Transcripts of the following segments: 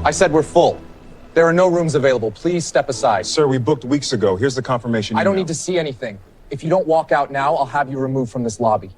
I said we're full. There are no rooms available. Please step aside. Sir, we booked weeks ago. Here's the confirmation email. I don't need to see anything. If you don't walk out now, I'll have you removed from this lobby.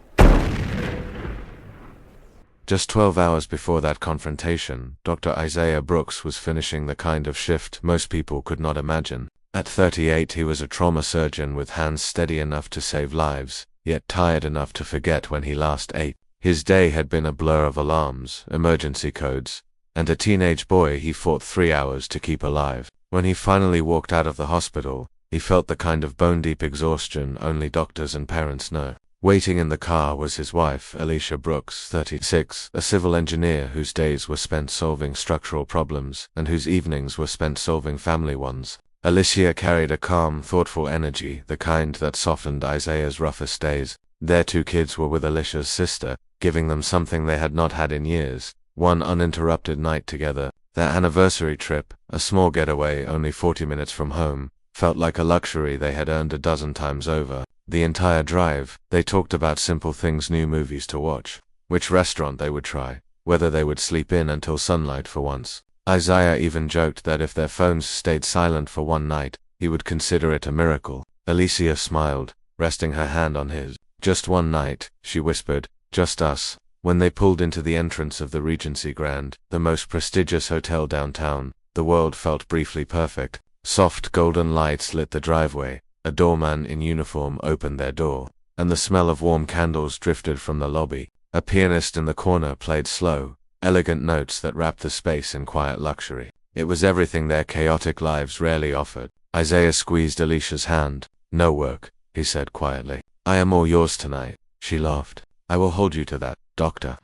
Just 12 hours before that confrontation, Dr. Isaiah Brooks was finishing the kind of shift most people could not imagine. At 38, he was a trauma surgeon with hands steady enough to save lives, yet tired enough to forget when he last ate. His day had been a blur of alarms, emergency codes, and a teenage boy he fought 3 hours to keep alive. When he finally walked out of the hospital, he felt the kind of bone-deep exhaustion only doctors and parents know. Waiting in the car was his wife, Alicia Brooks, 36, a civil engineer whose days were spent solving structural problems and whose evenings were spent solving family ones. Alicia carried a calm, thoughtful energy, the kind that softened Isaiah's roughest days. Their 2 kids were with Alicia's sister, giving them something they had not had in years, one uninterrupted night together. Their anniversary trip, a small getaway only 40 minutes from home, felt like a luxury they had earned a dozen times over. The entire drive, they talked about simple things, new movies to watch, which restaurant they would try, whether they would sleep in until sunlight for once. Isaiah even joked that if their phones stayed silent for one night, he would consider it a miracle. Alicia smiled, resting her hand on his. Just one night, she whispered, just us. When they pulled into the entrance of the Regency Grand, the most prestigious hotel downtown, the world felt briefly perfect. Soft golden lights lit the driveway, a doorman in uniform opened their door, and the smell of warm candles drifted from the lobby. A pianist in the corner played slow, elegant notes that wrapped the space in quiet luxury. It was everything their chaotic lives rarely offered. Isaiah squeezed Alicia's hand. No work, he said quietly. I am all yours tonight, she laughed. I will hold you to that, doctor.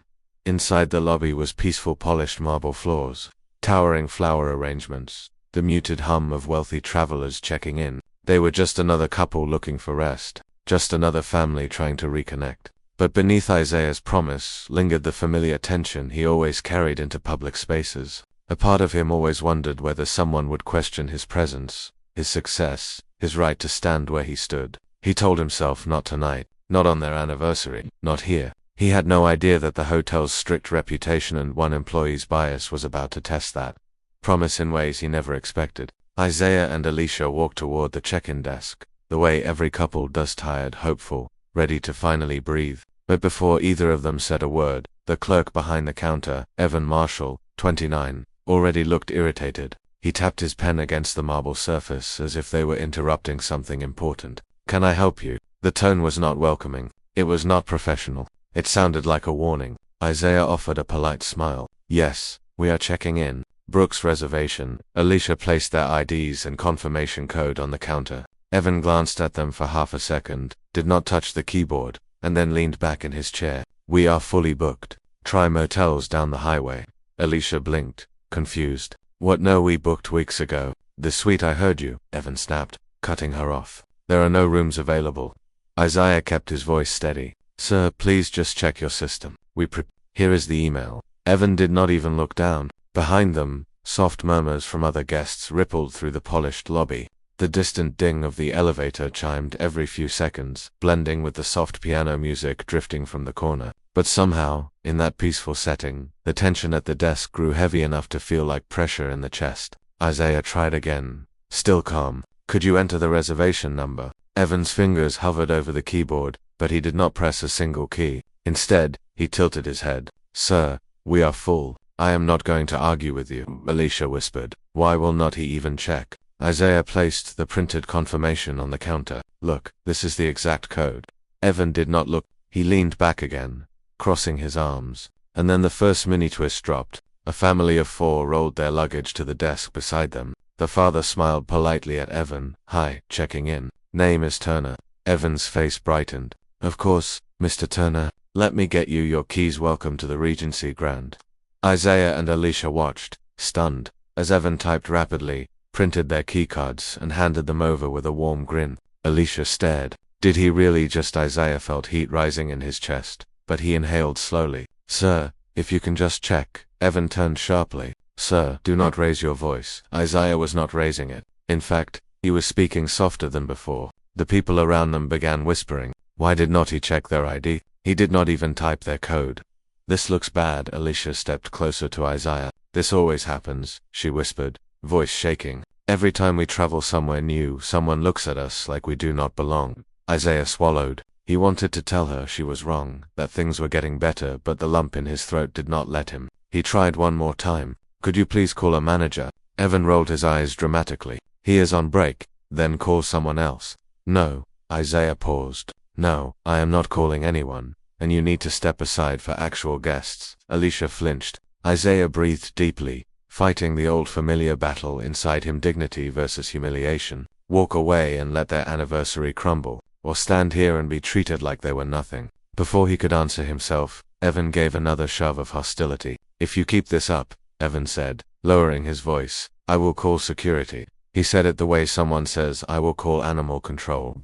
Inside the lobby was peaceful polished marble floors, towering flower arrangements, the muted hum of wealthy travelers checking in. They were just another couple looking for rest, just another family trying to reconnect. But beneath Isaiah's promise lingered the familiar tension he always carried into public spaces. A part of him always wondered whether someone would question his presence, his success, his right to stand where he stood. He told himself not tonight, not on their anniversary, not here. He had no idea that the hotel's strict reputation and one employee's bias was about to test that promise in ways he never expected. Isaiah and Alicia walked toward the check-in desk, the way every couple does, tired, hopeful, ready to finally breathe. But before either of them said a word, the clerk behind the counter, Evan Marshall, 29, already looked irritated. He tapped his pen against the marble surface as if they were interrupting something important. Can I help you? The tone was not welcoming. It was not professional. It sounded like a warning. Isaiah offered a polite smile. Yes, we are checking in. Brooks' reservation. Alicia placed their IDs and confirmation code on the counter. Evan glanced at them for half a second, did not touch the keyboard, and then leaned back in his chair. We are fully booked. Try motels down the highway. Alicia blinked, confused. What? No, we booked weeks ago. The suite, I heard you, Evan snapped, cutting her off. There are no rooms available. Isaiah kept his voice steady. Sir, please just check your system. Here is the email. Evan did not even look down. Behind them, soft murmurs from other guests rippled through the polished lobby. The distant ding of the elevator chimed every few seconds, blending with the soft piano music drifting from the corner. But somehow, in that peaceful setting, the tension at the desk grew heavy enough to feel like pressure in the chest. Isaiah tried again, still calm. Could you enter the reservation number? Evan's fingers hovered over the keyboard, but he did not press a single key. Instead, he tilted his head. Sir, we are full. I am not going to argue with you, Alicia whispered. Why will not he even check? Isaiah placed the printed confirmation on the counter. Look, this is the exact code. Evan did not look. He leaned back again, crossing his arms. And then the first mini-twist dropped. A family of 4 rolled their luggage to the desk beside them. The father smiled politely at Evan. Hi, checking in. Name is Turner. Evan's face brightened. Of course, Mr. Turner. Let me get you your keys. Welcome to the Regency Grand. Isaiah and Alicia watched, stunned, as Evan typed rapidly, printed their keycards, and handed them over with a warm grin. Alicia stared. Did he really just? Isaiah felt heat rising in his chest, but he inhaled slowly. Sir, if you can just check. Evan turned sharply. Sir, do not raise your voice. Isaiah was not raising it. In fact, he was speaking softer than before. The people around them began whispering. Why did not he check their ID? He did not even type their code. This looks bad. Alicia stepped closer to Isaiah. This always happens, she whispered, voice shaking. Every time we travel somewhere new, someone looks at us like we do not belong. Isaiah swallowed. He wanted to tell her she was wrong, that things were getting better, but the lump in his throat did not let him. He tried one more time. Could you please call a manager? Evan rolled his eyes dramatically. He is on break. Then call someone else. No. Isaiah paused. No, I am not calling anyone, and you need to step aside for actual guests. Alicia flinched. Isaiah breathed deeply, fighting the old familiar battle inside him, dignity versus humiliation. Walk away and let their anniversary crumble, or stand here and be treated like they were nothing. Before he could answer himself, Evan gave another shove of hostility. If you keep this up, Evan said, lowering his voice, I will call security. He said it the way someone says, I will call animal control.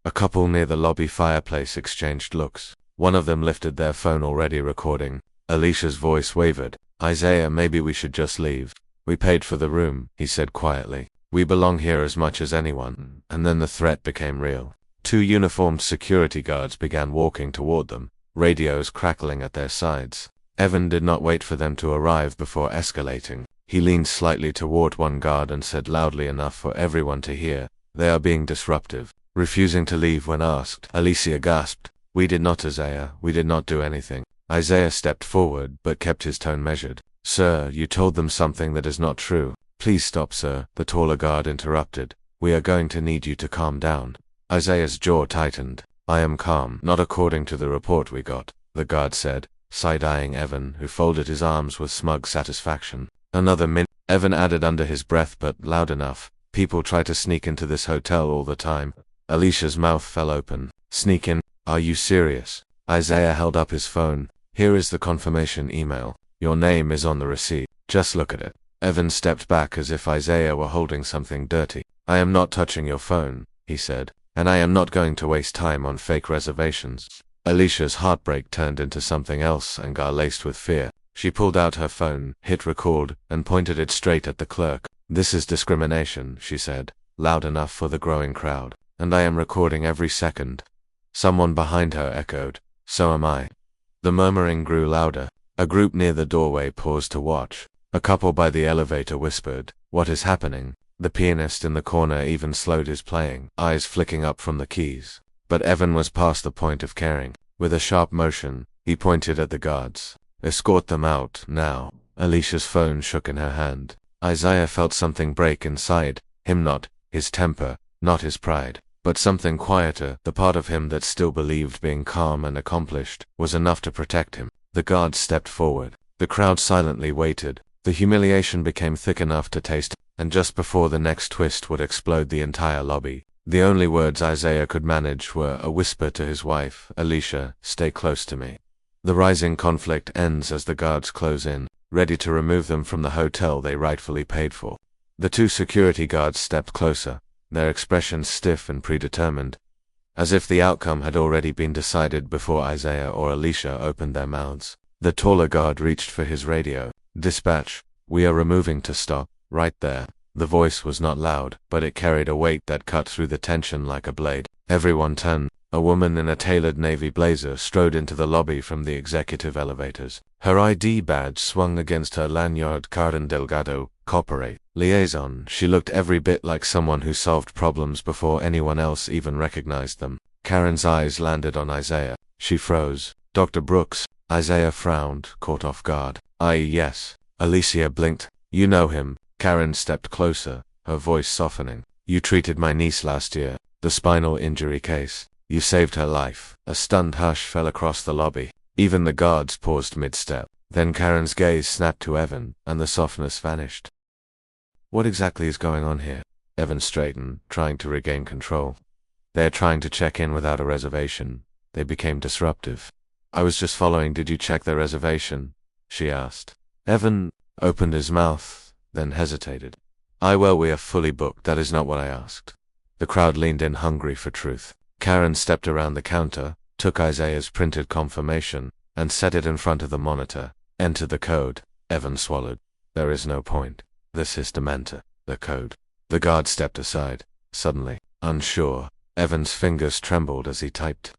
A couple near the lobby fireplace exchanged looks. One of them lifted their phone, already recording. Alicia's voice wavered. Isaiah, maybe we should just leave. We paid for the room, he said quietly. We belong here as much as anyone. And then the threat became real. 2 uniformed security guards began walking toward them, radios crackling at their sides. Evan did not wait for them to arrive before escalating. He leaned slightly toward one guard and said loudly enough for everyone to hear, they are being disruptive. Refusing to leave when asked, Alicia gasped. We did not, Isaiah, we did not do anything. Isaiah stepped forward, but kept his tone measured. Sir, you told them something that is not true. Please stop, sir, the taller guard interrupted. We are going to need you to calm down. Isaiah's jaw tightened. I am calm, not according to the report we got, the guard said, side-eyeing Evan, who folded his arms with smug satisfaction. Another minute, Evan added under his breath, but loud enough. People try to sneak into this hotel all the time. Alicia's mouth fell open. Sneak in? Are you serious? Isaiah held up his phone. Here is the confirmation email. Your name is on the receipt. Just look at it. Evan stepped back as if Isaiah were holding something dirty. I am not touching your phone, he said, and I am not going to waste time on fake reservations. Alicia's heartbreak turned into something else, anger laced with fear. She pulled out her phone, hit record, and pointed it straight at the clerk. This is discrimination, she said, loud enough for the growing crowd. And I am recording every second. Someone behind her echoed, so am I. The murmuring grew louder. A group near the doorway paused to watch. A couple by the elevator whispered, what is happening? The pianist in the corner even slowed his playing, eyes flicking up from the keys. But Evan was past the point of caring. With a sharp motion, he pointed at the guards. Escort them out, now. Alicia's phone shook in her hand. Isaiah felt something break inside him, not his temper, not his pride. But something quieter, the part of him that still believed being calm and accomplished, was enough to protect him. The guards stepped forward. The crowd silently waited. The humiliation became thick enough to taste, and just before the next twist would explode the entire lobby, the only words Isaiah could manage were a whisper to his wife, Alicia, stay close to me. The rising conflict ends as the guards close in, ready to remove them from the hotel they rightfully paid for. The 2 security guards stepped closer, their expressions stiff and predetermined, as if the outcome had already been decided before Isaiah or Alicia opened their mouths. The taller guard reached for his radio. Dispatch, we are removing to stop, right there. The voice was not loud, but it carried a weight that cut through the tension like a blade. Everyone turned. A woman in a tailored navy blazer strode into the lobby from the executive elevators. Her ID badge swung against her lanyard. Karen Delgado, corporate, liaison. She looked every bit like someone who solved problems before anyone else even recognized them. Karen's eyes landed on Isaiah. She froze. Dr. Brooks. Isaiah frowned, caught off guard. Yes. Alicia blinked. You know him. Karen stepped closer, her voice softening. You treated my niece last year, the spinal injury case. You saved her life. A stunned hush fell across the lobby. Even the guards paused mid-step. Then Karen's gaze snapped to Evan, and the softness vanished. What exactly is going on here? Evan straightened, trying to regain control. They're trying to check in without a reservation. They became disruptive. I was just following. Did you check their reservation? She asked. Evan opened his mouth, then hesitated. Well, we are fully booked. That is not what I asked. The crowd leaned in, hungry for truth. Karen stepped around the counter, took Isaiah's printed confirmation, and set it in front of the monitor. Enter the code. Evan swallowed. There is no point. The system enter the code. The guard stepped aside. Suddenly, unsure, Evan's fingers trembled as he typed.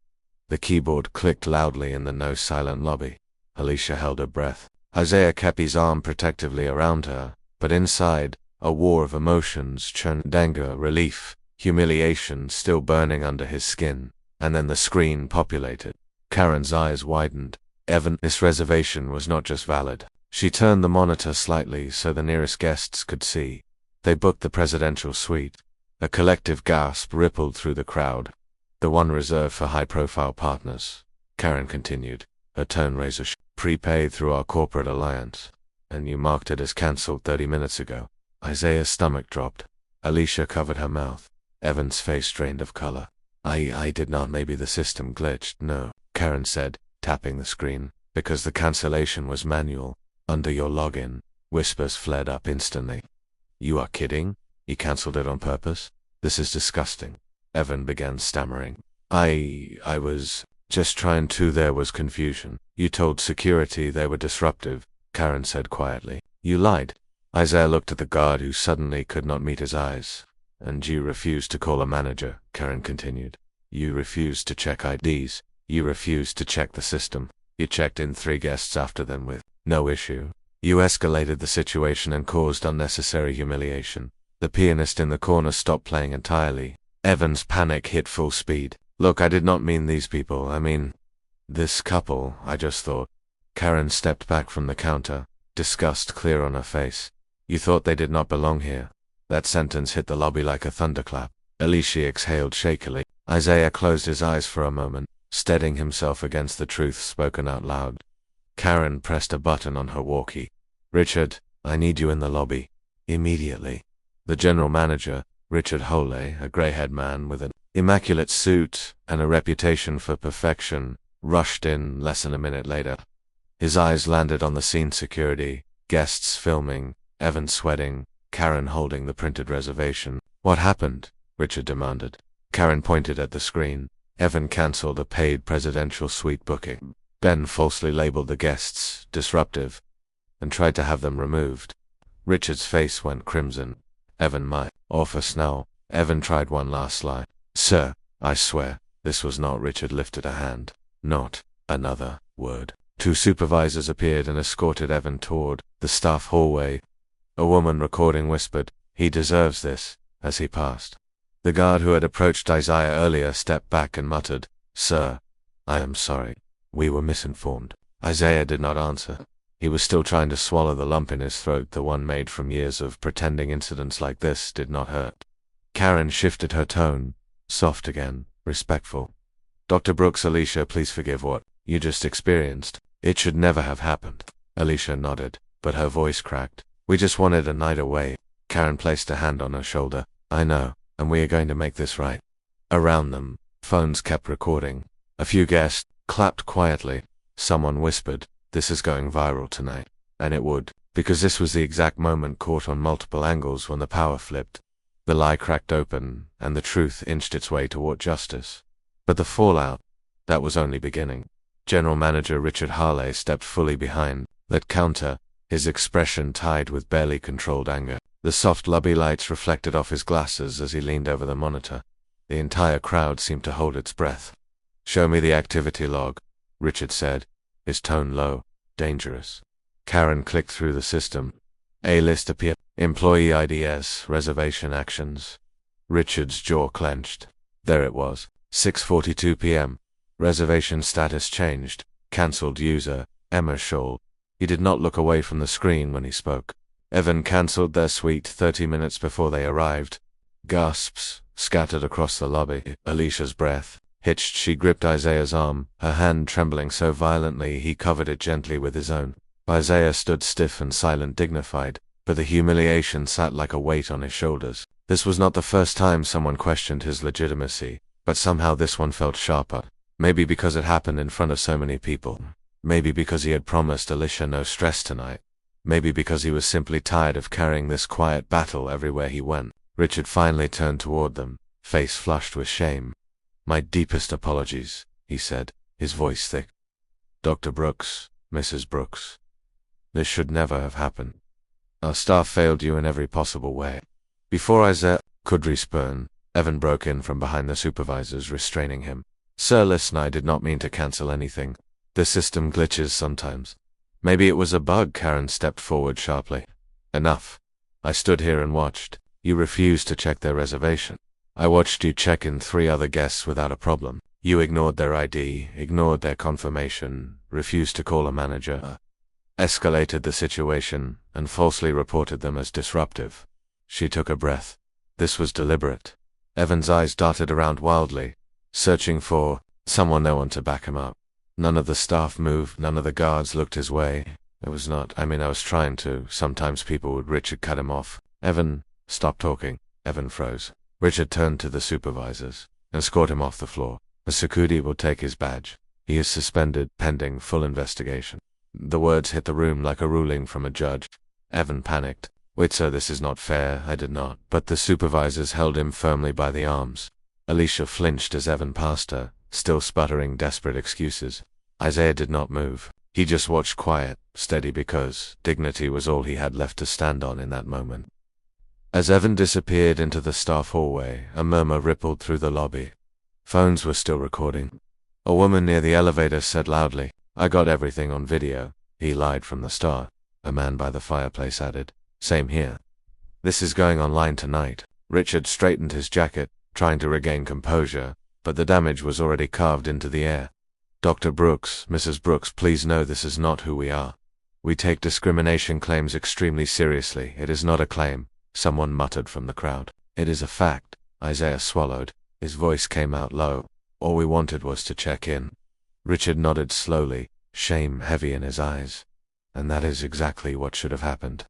The keyboard clicked loudly in the no-silent lobby. Alicia held her breath. Isaiah kept his arm protectively around her, but inside, a war of emotions churned: anger, relief, humiliation still burning under his skin. And then the screen populated. Karen's eyes widened. This reservation was not just valid. She turned the monitor slightly so the nearest guests could see. They booked the presidential suite. A collective gasp rippled through the crowd. The one reserved for high-profile partners. Karen continued, her tone razor sharp. Prepaid through our corporate alliance. And you marked it as cancelled 30 minutes ago. Isaiah's stomach dropped. Alicia covered her mouth. Evan's face drained of color. I did not. Maybe the system glitched. No, Karen said, tapping the screen. Because the cancellation was manual. Under your login. Whispers flared up instantly. You are kidding? You cancelled it on purpose? This is disgusting. Evan began stammering. I was just trying to. There was confusion. You told security they were disruptive, Karen said quietly. You lied. Isaiah looked at the guard who suddenly could not meet his eyes. And you refused to call a manager, Karen continued. You refused to check IDs. You refused to check the system. You checked in 3 guests after them with no issue. You escalated the situation and caused unnecessary humiliation. The pianist in the corner stopped playing entirely. Evan's panic hit full speed. Look, I did not mean these people. I mean, this couple, I just thought. Karen stepped back from the counter, disgust clear on her face. You thought they did not belong here. That sentence hit the lobby like a thunderclap. Alicia exhaled shakily. Isaiah closed his eyes for a moment, steadying himself against the truth spoken out loud. Karen pressed a button on her walkie. Richard, I need you in the lobby. Immediately. The general manager, Richard Hole, a gray-haired man with an immaculate suit and a reputation for perfection, rushed in less than a minute later. His eyes landed on the scene: security, guests filming, Evan sweating, Karen holding the printed reservation. What happened? Richard demanded. Karen pointed at the screen. Evan cancelled a paid presidential suite booking. Ben falsely labeled the guests disruptive and tried to have them removed. Richard's face went crimson. Evan, my office now. Evan tried one last lie. Sir, I swear, this was not. Richard lifted a hand. Not another word. 2 supervisors appeared and escorted Evan toward the staff hallway. A woman recording whispered, "He deserves this," as he passed. The guard who had approached Isaiah earlier stepped back and muttered, "Sir, I am sorry. We were misinformed." Isaiah did not answer. He was still trying to swallow the lump in his throat, the one made from years of pretending incidents like this did not hurt. Karen shifted her tone, soft again, respectful. Dr. Brooks, Alicia, please forgive what you just experienced. It should never have happened. Alicia nodded, but her voice cracked. We just wanted a night away. Karen placed a hand on her shoulder. I know, and we are going to make this right. Around them, phones kept recording. A few guests clapped quietly. Someone whispered, "This is going viral tonight." And it would, because this was the exact moment caught on multiple angles when the power flipped. The lie cracked open, and the truth inched its way toward justice. But the fallout, that was only beginning. General Manager Richard Harley stepped fully behind that counter, his expression tied with barely controlled anger. The soft lobby lights reflected off his glasses as he leaned over the monitor. The entire crowd seemed to hold its breath. "Show me the activity log," Richard said, his tone low, dangerous. Karen clicked through the system. A list appeared. Employee IDs, reservation actions. Richard's jaw clenched. There it was. 6:42 p.m. Reservation status changed. Cancelled user, Emma Scholl. He did not look away from the screen when he spoke. Evan cancelled their suite 30 minutes before they arrived. Gasps scattered across the lobby. Alicia's breath hitched. She gripped Isaiah's arm, her hand trembling so violently he covered it gently with his own. Isaiah stood stiff and silent, dignified, but the humiliation sat like a weight on his shoulders. This was not the first time someone questioned his legitimacy, but somehow this one felt sharper. Maybe because it happened in front of so many people. Maybe because he had promised Alicia no stress tonight. Maybe because he was simply tired of carrying this quiet battle everywhere he went. Richard finally turned toward them, face flushed with shame. "My deepest apologies," he said, his voice thick. "Dr. Brooks, Mrs. Brooks. This should never have happened. Our staff failed you in every possible way." Before Isaiah could respond, Evan broke in from behind the supervisors, restraining him. "Sir, listen, I did not mean to cancel anything. The system glitches sometimes. Maybe it was a bug. Karen stepped forward sharply. Enough. I stood here and watched. You refused to check their reservation. I watched you check in 3 other guests without a problem. You ignored their ID, ignored their confirmation, refused to call a manager, escalated the situation, and falsely reported them as disruptive. She took a breath. This was deliberate. Evan's eyes darted around wildly, searching for someone, no one to back him up. None of the staff moved, none of the guards looked his way. It was not, I was trying to. Sometimes people would. Richard cut him off. Evan, stop talking. Evan froze. Richard turned to the supervisors. Escort him off the floor. Masakudi will take his badge. He is suspended, pending full investigation. The words hit the room like a ruling from a judge. Evan panicked. Wait, sir, this is not fair. I did not. But the supervisors held him firmly by the arms. Alicia flinched as Evan passed her, still sputtering desperate excuses. Isaiah did not move. He just watched, quiet, steady, because dignity was all he had left to stand on in that moment. As Evan disappeared into the staff hallway, a murmur rippled through the lobby. Phones were still recording. A woman near the elevator said loudly, "I got everything on video." He lied from the start. A man by the fireplace added, "Same here." This is going online tonight. Richard straightened his jacket, trying to regain composure, but the damage was already carved into the air. "Dr. Brooks, Mrs. Brooks, please know this is not who we are. We take discrimination claims extremely seriously. It is not a claim," someone muttered from the crowd. "It is a fact." Isaiah swallowed. His voice came out low. "All we wanted was to check in." Richard nodded slowly, shame heavy in his eyes. "And that is exactly what should have happened."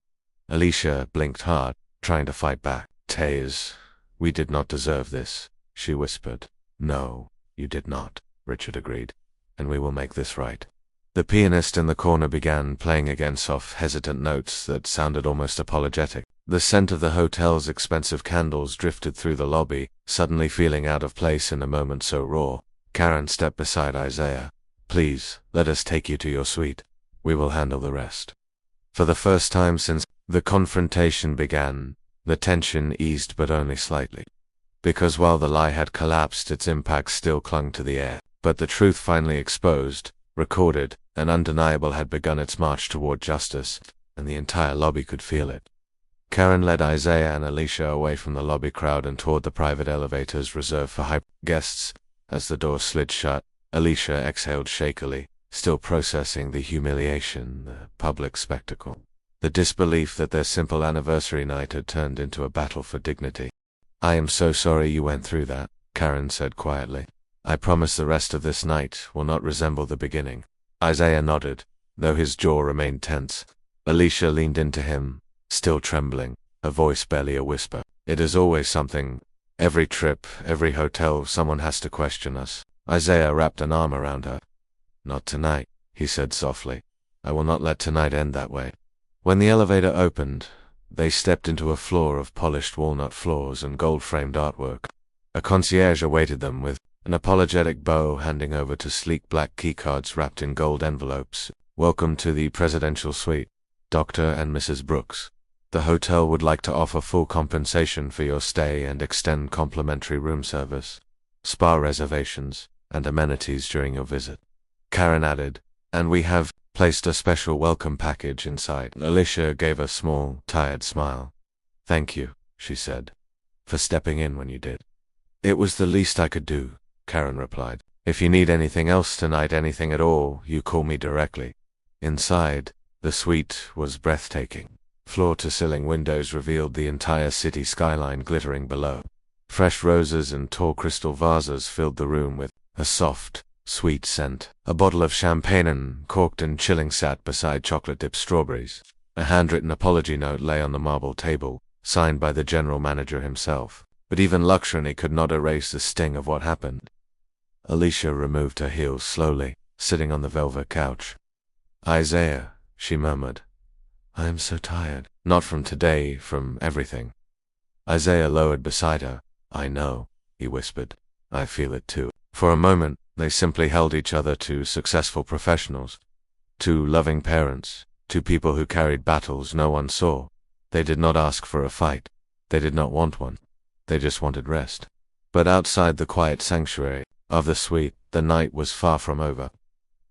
Alicia blinked hard, trying to fight back. "Taze, we did not deserve this," she whispered. "No, you did not," Richard agreed. "And we will make this right." The pianist in the corner began playing again, soft, hesitant notes that sounded almost apologetic. The scent of the hotel's expensive candles drifted through the lobby, suddenly feeling out of place in a moment so raw. Karen stepped beside Isaiah. "Please, let us take you to your suite. We will handle the rest." For the first time since the confrontation began, the tension eased, but only slightly. Because while the lie had collapsed, its impact still clung to the air. But the truth, finally exposed, recorded, and undeniable, had begun its march toward justice, and the entire lobby could feel it. Karen led Isaiah and Alicia away from the lobby crowd and toward the private elevators reserved for high guests. As the door slid shut, Alicia exhaled shakily, still processing the humiliation, the public spectacle, the disbelief that their simple anniversary night had turned into a battle for dignity. "I am so sorry you went through that," Karen said quietly. "I promise the rest of this night will not resemble the beginning." Isaiah nodded, though his jaw remained tense. Alicia leaned into him, still trembling, her voice barely a whisper. "It is always something. Every trip, every hotel, someone has to question us." Isaiah wrapped an arm around her. "Not tonight," he said softly. "I will not let tonight end that way." When the elevator opened, they stepped into a floor of polished walnut floors and gold-framed artwork. A concierge awaited them with an apologetic bow, handing over to sleek black keycards wrapped in gold envelopes. "Welcome to the presidential suite, Dr. and Mrs. Brooks. The hotel would like to offer full compensation for your stay and extend complimentary room service, spa reservations, and amenities during your visit." Karen added, "And we have placed a special welcome package inside." Alicia gave a small, tired smile. "Thank you," she said, "for stepping in when you did." "It was the least I could do," Karen replied. "If you need anything else tonight, anything at all, you call me directly." Inside, the suite was breathtaking. Floor-to-ceiling windows revealed the entire city skyline glittering below. Fresh roses and tall crystal vases filled the room with a soft, sweet scent. A bottle of champagne, corked and chilling, sat beside chocolate-dipped strawberries. A handwritten apology note lay on the marble table, signed by the general manager himself. But even luxury could not erase the sting of what happened. Alicia removed her heels slowly, sitting on the velvet couch. "Isaiah," she murmured, "I am so tired. Not from today, from everything." Isaiah lowered beside her. "I know," he whispered. "I feel it too." For a moment, they simply held each other, two successful professionals, two loving parents, two people who carried battles no one saw. They did not ask for a fight. They did not want one. They just wanted rest. But outside the quiet sanctuary of the suite, the night was far from over.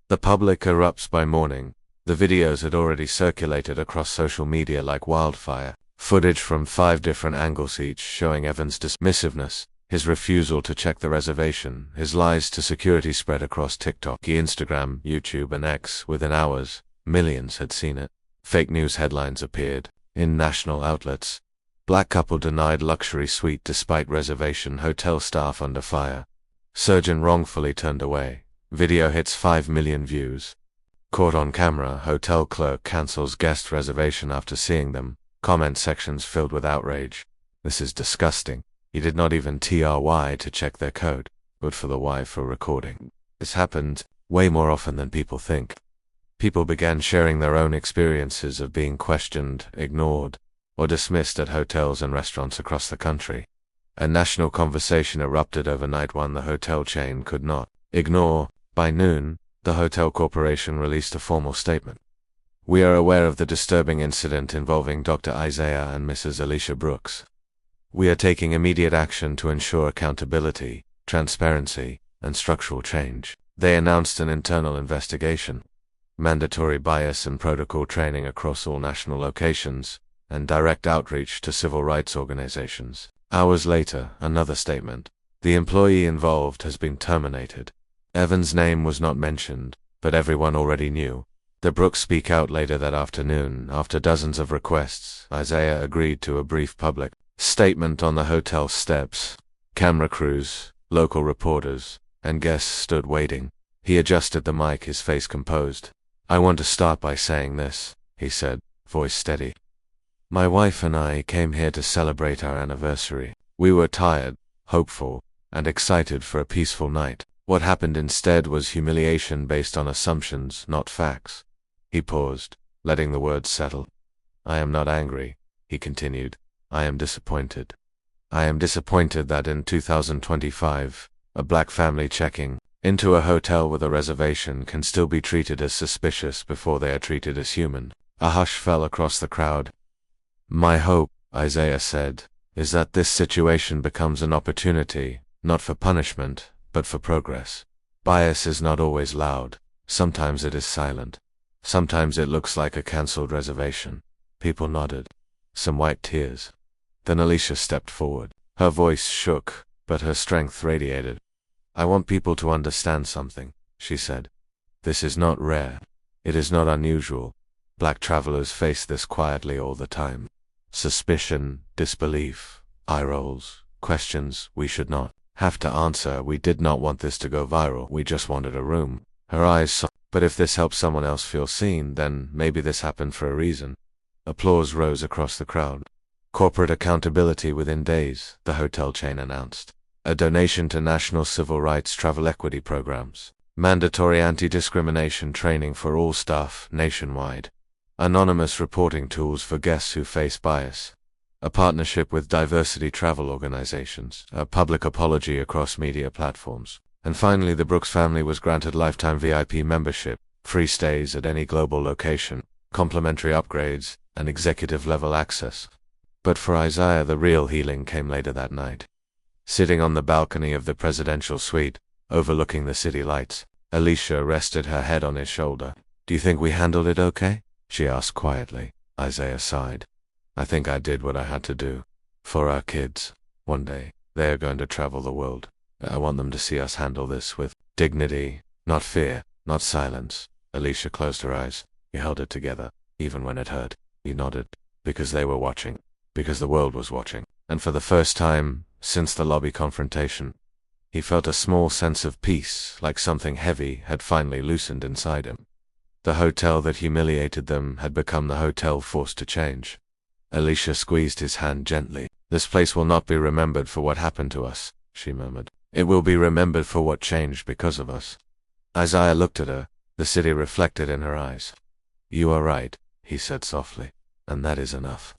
The public erupts by morning, The videos had already circulated across social media like wildfire, footage from 5 different angles each showing Evans' dismissiveness, his refusal to check the reservation, his lies to security spread across TikTok, Instagram, YouTube, and X. Within hours, millions had seen it. Fake news headlines appeared in national outlets. Black couple denied luxury suite despite reservation, hotel staff under fire. Surgeon wrongfully turned away. Video hits 5 million views. Caught on camera, hotel clerk cancels guest reservation after seeing them. Comment sections filled with outrage. This is disgusting. He did not even try to check their code. Good for the Y for recording. This happened way more often than people think. People began sharing their own experiences of being questioned, ignored, or dismissed at hotels and restaurants across the country. A national conversation erupted overnight, one the hotel chain could not ignore. By noon, the hotel corporation released a formal statement. We are aware of the disturbing incident involving Dr. Isaiah and Mrs. Alicia Brooks. We are taking immediate action to ensure accountability, transparency, and structural change. They announced an internal investigation, mandatory bias and protocol training across all national locations, and direct outreach to civil rights organizations. Hours later, another statement. The employee involved has been terminated. Evans' name was not mentioned, but everyone already knew. The Brooks speak out later that afternoon. After dozens of requests, Isaiah agreed to a brief public statement on the hotel steps. Camera crews, local reporters, and guests stood waiting. He adjusted the mic, his face composed. I want to start by saying this, he said, voice steady. My wife and I came here to celebrate our anniversary. We were tired, hopeful, and excited for a peaceful night. What happened instead was humiliation based on assumptions, not facts. He paused, letting the words settle. I am not angry, he continued. I am disappointed. I am disappointed that in 2025, a black family checking into a hotel with a reservation can still be treated as suspicious before they are treated as human. A hush fell across the crowd. My hope, Isaiah said, is that this situation becomes an opportunity, not for punishment, but for progress. Bias is not always loud. Sometimes it is silent. Sometimes it looks like a cancelled reservation. People nodded. Some wiped tears. Then Alicia stepped forward. Her voice shook, but her strength radiated. I want people to understand something, she said. This is not rare. It is not unusual. Black travelers face this quietly all the time. Suspicion, disbelief, eye rolls, questions we should not have to answer. We did not want this to go viral. We just wanted a room. Her eyes saw. But if this helps someone else feel seen, then maybe this happened for a reason. Applause rose across the crowd. Corporate accountability within days, the hotel chain announced. A donation to national civil rights travel equity programs. Mandatory anti-discrimination training for all staff nationwide. Anonymous reporting tools for guests who face bias. A partnership with diversity travel organizations. A public apology across media platforms. And finally, the Brooks family was granted lifetime VIP membership, free stays at any global location, complimentary upgrades, and executive-level access. But for Isaiah, the real healing came later that night. Sitting on the balcony of the presidential suite, overlooking the city lights, Alicia rested her head on his shoulder. Do you think we handled it okay? She asked quietly. Isaiah sighed. I think I did what I had to do. For our kids. One day, they are going to travel the world. I want them to see us handle this with dignity, not fear, not silence. Alicia closed her eyes. He held it together, even when it hurt. He nodded. Because they were watching. Because the world was watching. And for the first time, since the lobby confrontation, he felt a small sense of peace, like something heavy had finally loosened inside him. The hotel that humiliated them had become the hotel forced to change. Alicia squeezed his hand gently. This place will not be remembered for what happened to us, she murmured. It will be remembered for what changed because of us. Isaiah looked at her, the city reflected in her eyes. You are right, he said softly, and that is enough.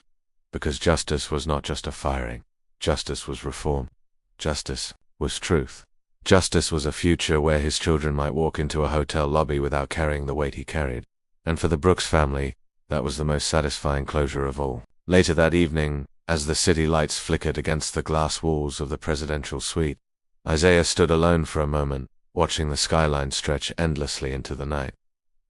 Because justice was not just a firing. Justice was reform. Justice was truth. Justice was a future where his children might walk into a hotel lobby without carrying the weight he carried. And for the Brooks family, that was the most satisfying closure of all. Later that evening, as the city lights flickered against the glass walls of the presidential suite, Isaiah stood alone for a moment, watching the skyline stretch endlessly into the night.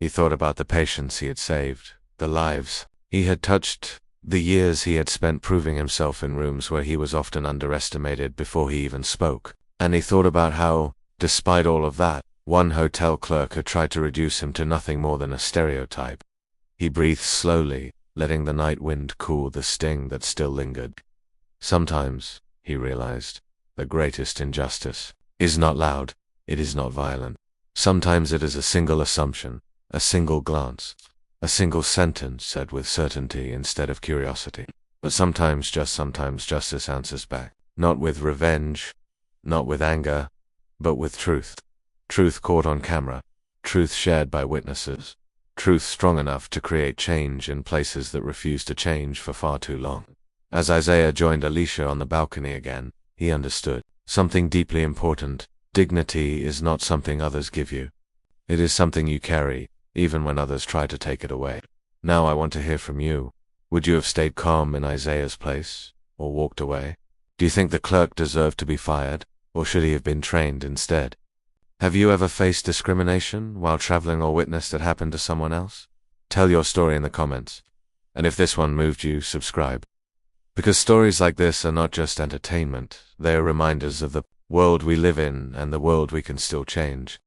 He thought about the patients he had saved, the lives he had touched, the years he had spent proving himself in rooms where he was often underestimated before he even spoke. And he thought about how, despite all of that, one hotel clerk had tried to reduce him to nothing more than a stereotype. He breathed slowly, letting the night wind cool the sting that still lingered. Sometimes, he realized, the greatest injustice is not loud, it is not violent. Sometimes it is a single assumption, a single glance, a single sentence said with certainty instead of curiosity. But sometimes justice answers back, not with revenge, not with anger, but with truth. Truth caught on camera, truth shared by witnesses, truth strong enough to create change in places that refused to change for far too long. As Isaiah joined Alicia on the balcony again, he understood something deeply important. Dignity is not something others give you. It is something you carry, even when others try to take it away. Now I want to hear from you. Would you have stayed calm in Isaiah's place, or walked away? Do you think the clerk deserved to be fired, or should he have been trained instead? Have you ever faced discrimination while traveling or witnessed it happen to someone else? Tell your story in the comments. And if this one moved you, subscribe. Because stories like this are not just entertainment, they are reminders of the world we live in and the world we can still change.